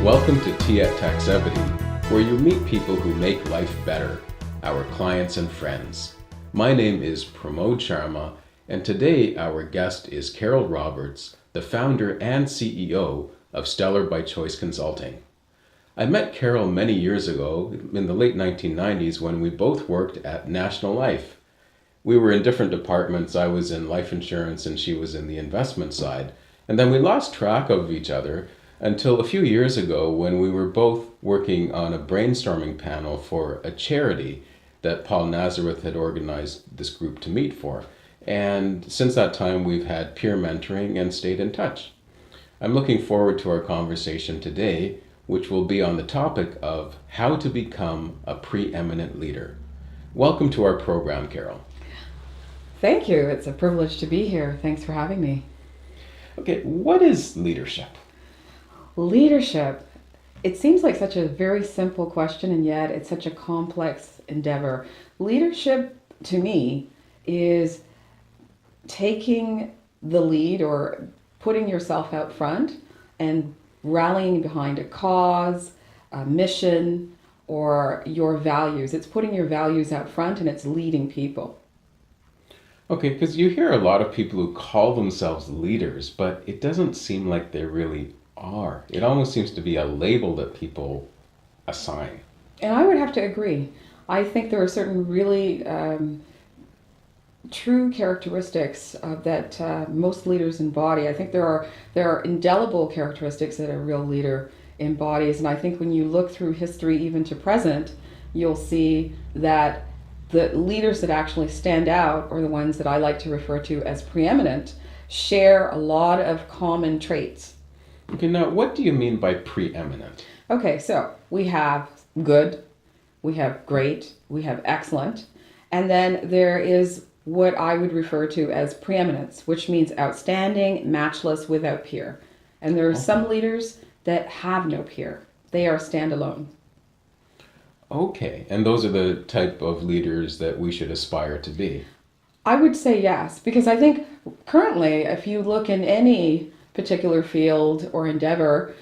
Welcome to Tea at Taxevity, where you meet people who make life better, our clients and friends. My name is Pramod Sharma, and today our guest is Carol Roberts, the founder and CEO of Stellar by Choice Consulting. I met Carol many years ago, in the late 1990s, when we both worked at National Life. We were in different departments. I was in life insurance and she was in the investment side. And then we lost track of each other until a few years ago when we were both working on a brainstorming panel for a charity that Paul Nazareth had organized this group to meet for. And since that time, we've had peer mentoring and stayed in touch. I'm looking forward to our conversation today, which will be on the topic of how to become a preeminent leader. Welcome to our program, Carol. Thank you. It's a privilege to be here. Thanks for having me. Okay, what is leadership? Leadership. It seems like such a very simple question, and yet it's such a complex endeavor. Leadership, to me, is taking the lead or putting yourself out front and rallying behind a cause, a mission, or your values. It's putting your values out front and it's leading people. Okay, because you hear a lot of people who call themselves leaders, but it doesn't seem like they really are. It almost seems to be a label that people assign. And I would have to agree. I think there are certain really true characteristics that most leaders embody. I think there are indelible characteristics that a real leader embodies, and I think when you look through history, even to present, you'll see that the leaders that actually stand out, or the ones that I like to refer to as preeminent, share a lot of common traits. Okay, now what do you mean by preeminent? Okay, so we have good, we have great, we have excellent, and then there is what I would refer to as preeminence, which means outstanding, matchless, without peer. And there are some leaders that have no peer. They are standalone. Okay, and those are the type of leaders that we should aspire to be. I would say yes, because I think currently, if you look in any particular field or endeavor,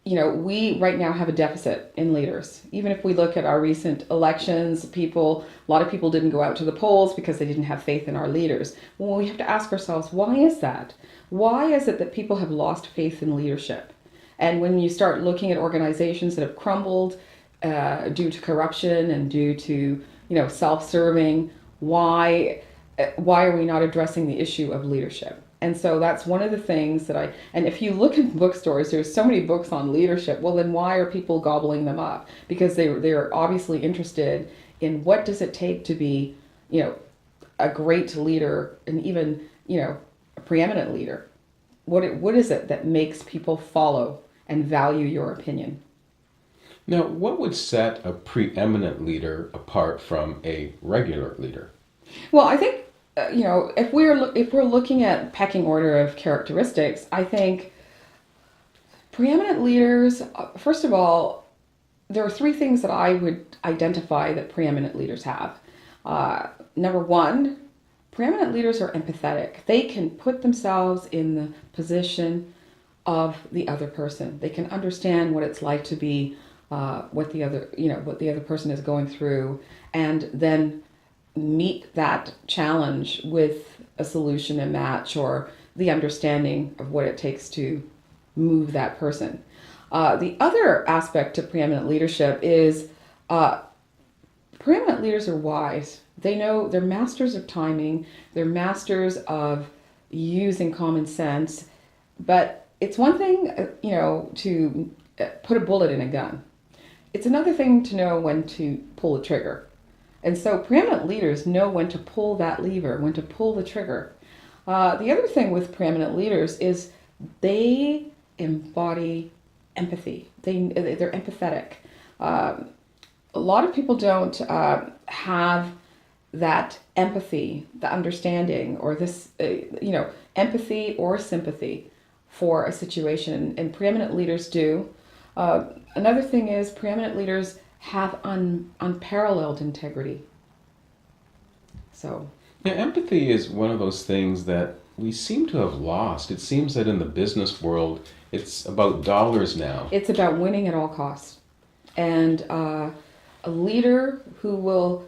we right now have a deficit in leaders. Even if we look at our recent elections, a lot of people didn't go out to the polls because they didn't have faith in our leaders. Well, we have to ask ourselves, why is that? Why is it that people have lost faith in leadership? And when you start looking at organizations that have crumbled due to corruption and due to self-serving, why are we not addressing the issue of leadership? And so that's one of the things that and if you look in bookstores, there's so many books on leadership. Well, then why are people gobbling them up? Because they're obviously interested in what does it take to be, a great leader and even, a preeminent leader. What is it that makes people follow and value your opinion? Now, what would set a preeminent leader apart from a regular leader? Well, I think if we're looking at pecking order of characteristics, I think preeminent leaders, first of all, there are three things that I would identify that preeminent leaders have. Number one, preeminent leaders are empathetic. They can put themselves in the position of the other person. They can understand what it's like to be what the other person is going through, and then meet that challenge with a solution, a match, or the understanding of what it takes to move that person. The other aspect to preeminent leadership is preeminent leaders are wise. They know they're masters of timing, they're masters of using common sense, but it's one thing, to put a bullet in a gun. It's another thing to know when to pull the trigger. And so preeminent leaders know when to pull that lever, when to pull the trigger. The other thing with preeminent leaders is they embody empathy. They're empathetic. A lot of people don't have that empathy, the understanding, or this, empathy or sympathy for a situation. And preeminent leaders do. Another thing is preeminent leaders have unparalleled integrity. So yeah, empathy is one of those things that we seem to have lost. It seems that in the business world, it's about dollars now. It's about winning at all costs. And a leader who will,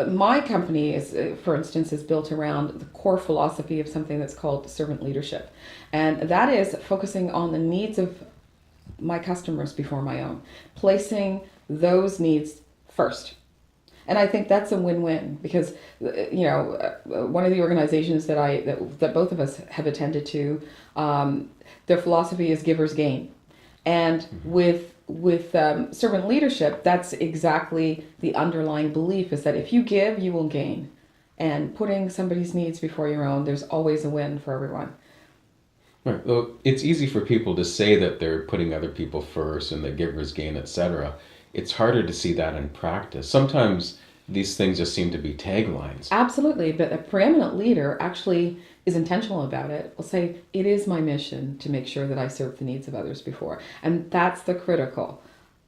my company is, for instance, is built around the core philosophy of something that's called servant leadership. And that is focusing on the needs of my customers before my own, placing those needs first. And I think that's a win-win because, one of the organizations that both of us have attended to, their philosophy is givers gain. And with servant leadership, that's exactly the underlying belief, is that if you give, you will gain. And putting somebody's needs before your own, there's always a win for everyone. Right. Well, it's easy for people to say that they're putting other people first and the givers gain, etc. It's harder to see that in practice. Sometimes these things just seem to be taglines. Absolutely, but a preeminent leader actually is intentional about it. Will say, it is my mission to make sure that I serve the needs of others before. And that's the critical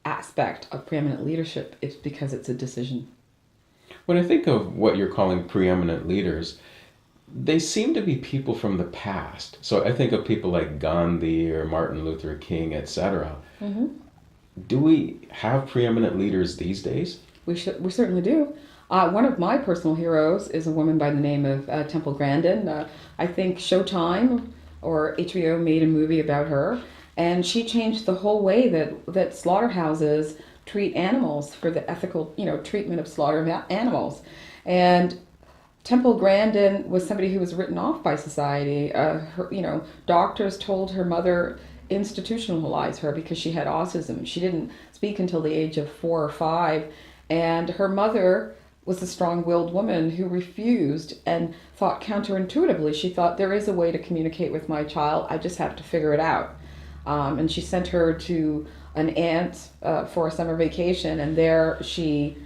aspect of preeminent leadership. It's because it's a decision. When I think of what you're calling preeminent leaders, they seem to be people from the past. So I think of people like Gandhi or Martin Luther King, etc. Mm-hmm. Do we have preeminent leaders these days? We certainly do. One of my personal heroes is a woman by the name of Temple Grandin. I think Showtime or HBO made a movie about her, and she changed the whole way that slaughterhouses treat animals for the ethical, treatment of slaughter of animals. And Temple Grandin was somebody who was written off by society. Doctors told her mother institutionalize her because she had autism. She didn't speak until the age of 4 or 5, and her mother was a strong-willed woman who refused and thought counterintuitively. She thought, there is a way to communicate with my child. I just have to figure it out. And she sent her to an aunt for a summer vacation, and there she,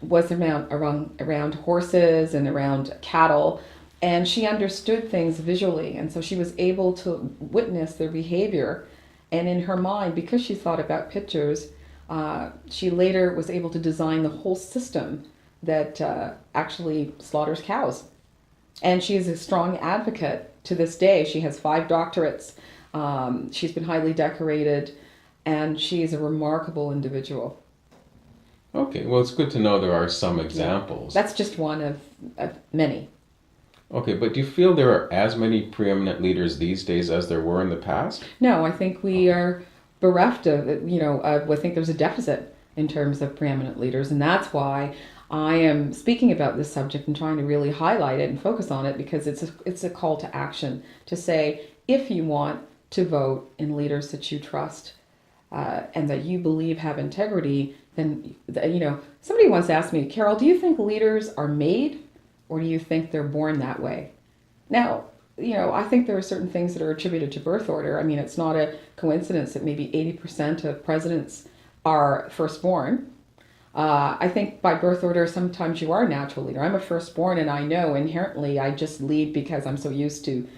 was around horses and around cattle, and she understood things visually, and so she was able to witness their behavior. And in her mind, because she thought about pictures, she later was able to design the whole system that actually slaughters cows. And she is a strong advocate to this day. She has 5 doctorates. She's been highly decorated, and she is a remarkable individual. Okay, well, it's good to know there are some examples. That's just one of many. Okay, but do you feel there are as many preeminent leaders these days as there were in the past? No, I think we are bereft of, I think there's a deficit in terms of preeminent leaders, and that's why I am speaking about this subject and trying to really highlight it and focus on it, because it's a call to action to say, if you want to vote in leaders that you trust and that you believe have integrity, then, somebody once asked me, Carol, do you think leaders are made, or do you think they're born that way? Now, I think there are certain things that are attributed to birth order. I mean, it's not a coincidence that maybe 80% of presidents are firstborn. I think by birth order, sometimes you are a natural leader. I'm a firstborn, and I know inherently I just lead because I'm so used to,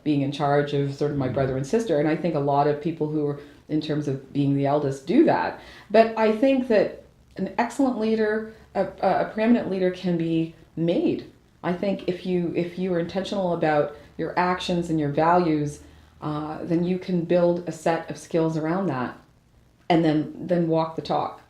being in charge of sort of my brother and sister. And I think a lot of people who are, in terms of being the eldest, do that. But I think that an excellent leader, a preeminent leader, can be made. I think if you are intentional about your actions and your values, then you can build a set of skills around that, and then walk the talk.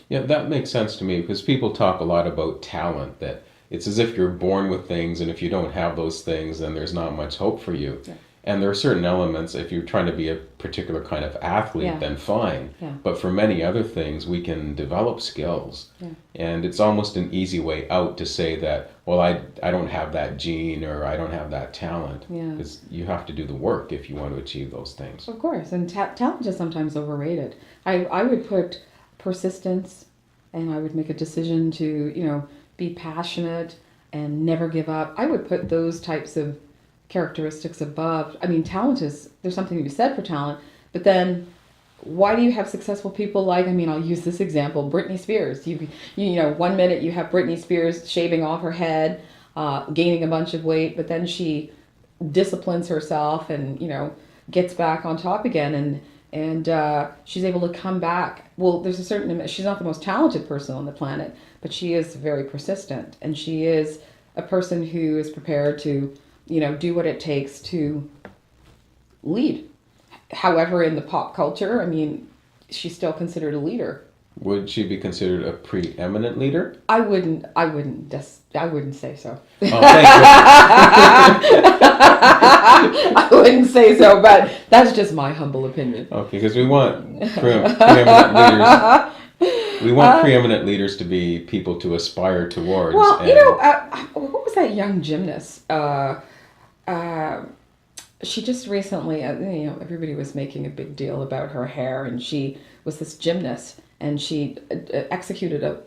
Yeah, that makes sense to me, because people talk a lot about talent, that it's as if you're born with things, and if you don't have those things, then there's not much hope for you. Yeah. And there are certain elements, if you're trying to be a particular kind of athlete, then fine. Yeah. But for many other things, we can develop skills. Yeah. And it's almost an easy way out to say that, well, I don't have that gene, or I don't have that talent. Because you have to do the work if you want to achieve those things. Of course, and talent is sometimes overrated. I would put persistence, and I would make a decision to, be passionate and never give up. I would put those types of characteristics above. I mean, there's something to be said for talent, but then why do you have successful people like, I'll use this example, Britney Spears. You 1 minute you have Britney Spears shaving off her head, gaining a bunch of weight, but then she disciplines herself and, gets back on top again, and she's able to come back. Well, there's a certain, she's not the most talented person on the planet, but she is very persistent, and she is a person who is prepared to, do what it takes to lead. However, in the pop culture, I mean, she's still considered a leader. Would she be considered a preeminent leader? I wouldn't say so. Oh, thank I wouldn't say so, but that's just my humble opinion. you. Okay, because we want preeminent leaders. We want preeminent leaders to be people to aspire towards. Well, what was that young gymnast? She just recently, everybody was making a big deal about her hair, and she was this gymnast, and she executed a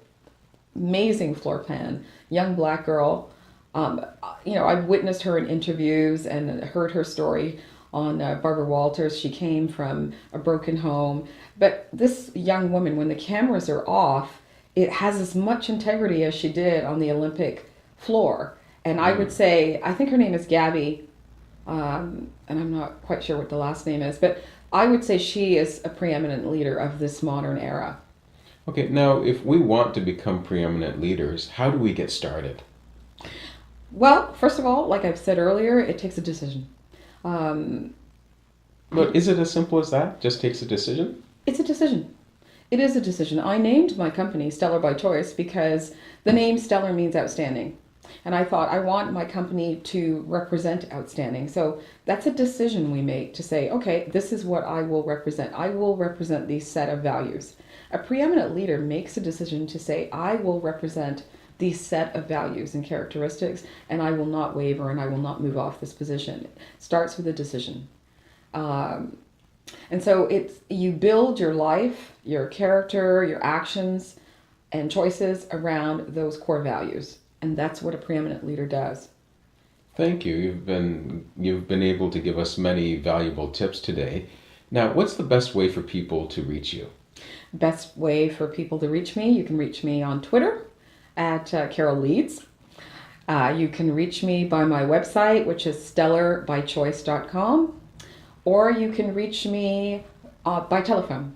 amazing floor plan. Young black girl. I've witnessed her in interviews and heard her story on Barbara Walters. She came from a broken home, but this young woman, when the cameras are off, it has as much integrity as she did on the Olympic floor. And I would say, I think her name is Gabby. And I'm not quite sure what the last name is, but I would say she is a preeminent leader of this modern era. Okay, now if we want to become preeminent leaders, how do we get started? Well, first of all, like I've said earlier, it takes a decision. But is it as simple as that? Just takes a decision? It's a decision. It is a decision. I named my company Stellar by Choice because the name Stellar means outstanding. And I thought I want my company to represent outstanding. So that's a decision we make to say, okay, this is what I will represent. I will represent these set of values. A preeminent leader makes a decision to say, I will represent these set of values and characteristics, and I will not waver and I will not move off this position. It starts with a decision. And so you build your life, your character, your actions, and choices around those core values. And that's what a preeminent leader does. Thank you. You've been able to give us many valuable tips today. Now, what's the best way for people to reach you? Best way for people to reach me, you can reach me on Twitter at Carol Leeds. You can reach me by my website, which is stellarbychoice.com, or you can reach me by telephone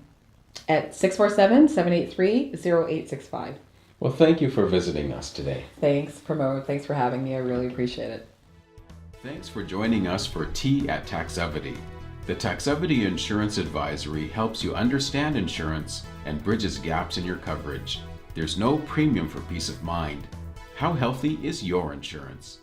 at 647-783-0865. Well, thank you for visiting us today. Thanks, Pramod. Thanks for having me. I really appreciate it. Thanks for joining us for Tea at Taxevity. The Taxevity Insurance Advisory helps you understand insurance and bridges gaps in your coverage. There's no premium for peace of mind. How healthy is your insurance?